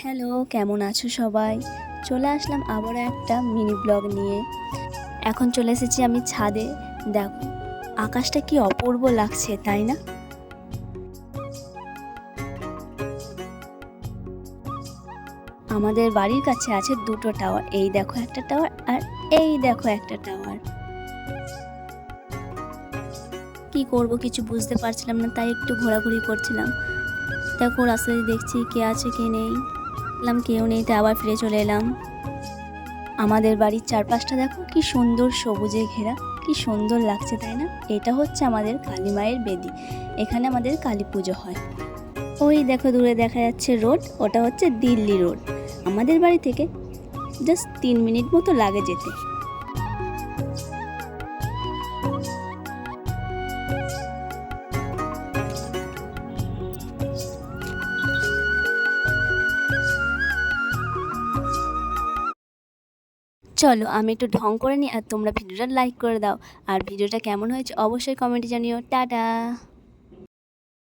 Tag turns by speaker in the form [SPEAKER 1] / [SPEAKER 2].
[SPEAKER 1] Hello, কেমন আছো সবাই? চলে আসলাম আবারও একটা মিনি ব্লগ নিয়ে। এখন চলে এসেছি আমি ছাদে। দেখো আকাশটা কি অপূর্ব লাগছে, তাই না? আমাদের বাড়ির কাছে আছে দুটো টাওয়ার। এই দেখো একটা টাওয়ার আর এই দেখো একটা টাওয়ার। কি করব কিছু বুঝতে পারছিলাম না, তাই একটু ঘোরাঘুরি করছিলাম। দেখো রাস্তায় দেখছি কে আছে কে নেই। বললাম কেউ নেই, তাই আবার ফিরে চলে এলাম। আমাদের বাড়ির চারপাশটা দেখো কি সুন্দর সবুজে ঘেরা, কি সুন্দর লাগছে তাই না? এটা হচ্ছে আমাদের কালী মায়ের বেদি। এখানে আমাদের কালী পুজো হয়। ওই দেখো দূরে দেখা যাচ্ছে রোড, ওটা হচ্ছে দিল্লি রোড। আমাদের বাড়ি থেকে জাস্ট 3 মিনিট মতো লাগে যেতে। চলো আমি একটু ঢং করে নিই আর তোমরা ভিডিওটা লাইক করে দাও। আর ভিডিওটা কেমন হয়েছে অবশ্যই কমেন্টে জানিও। টাটা।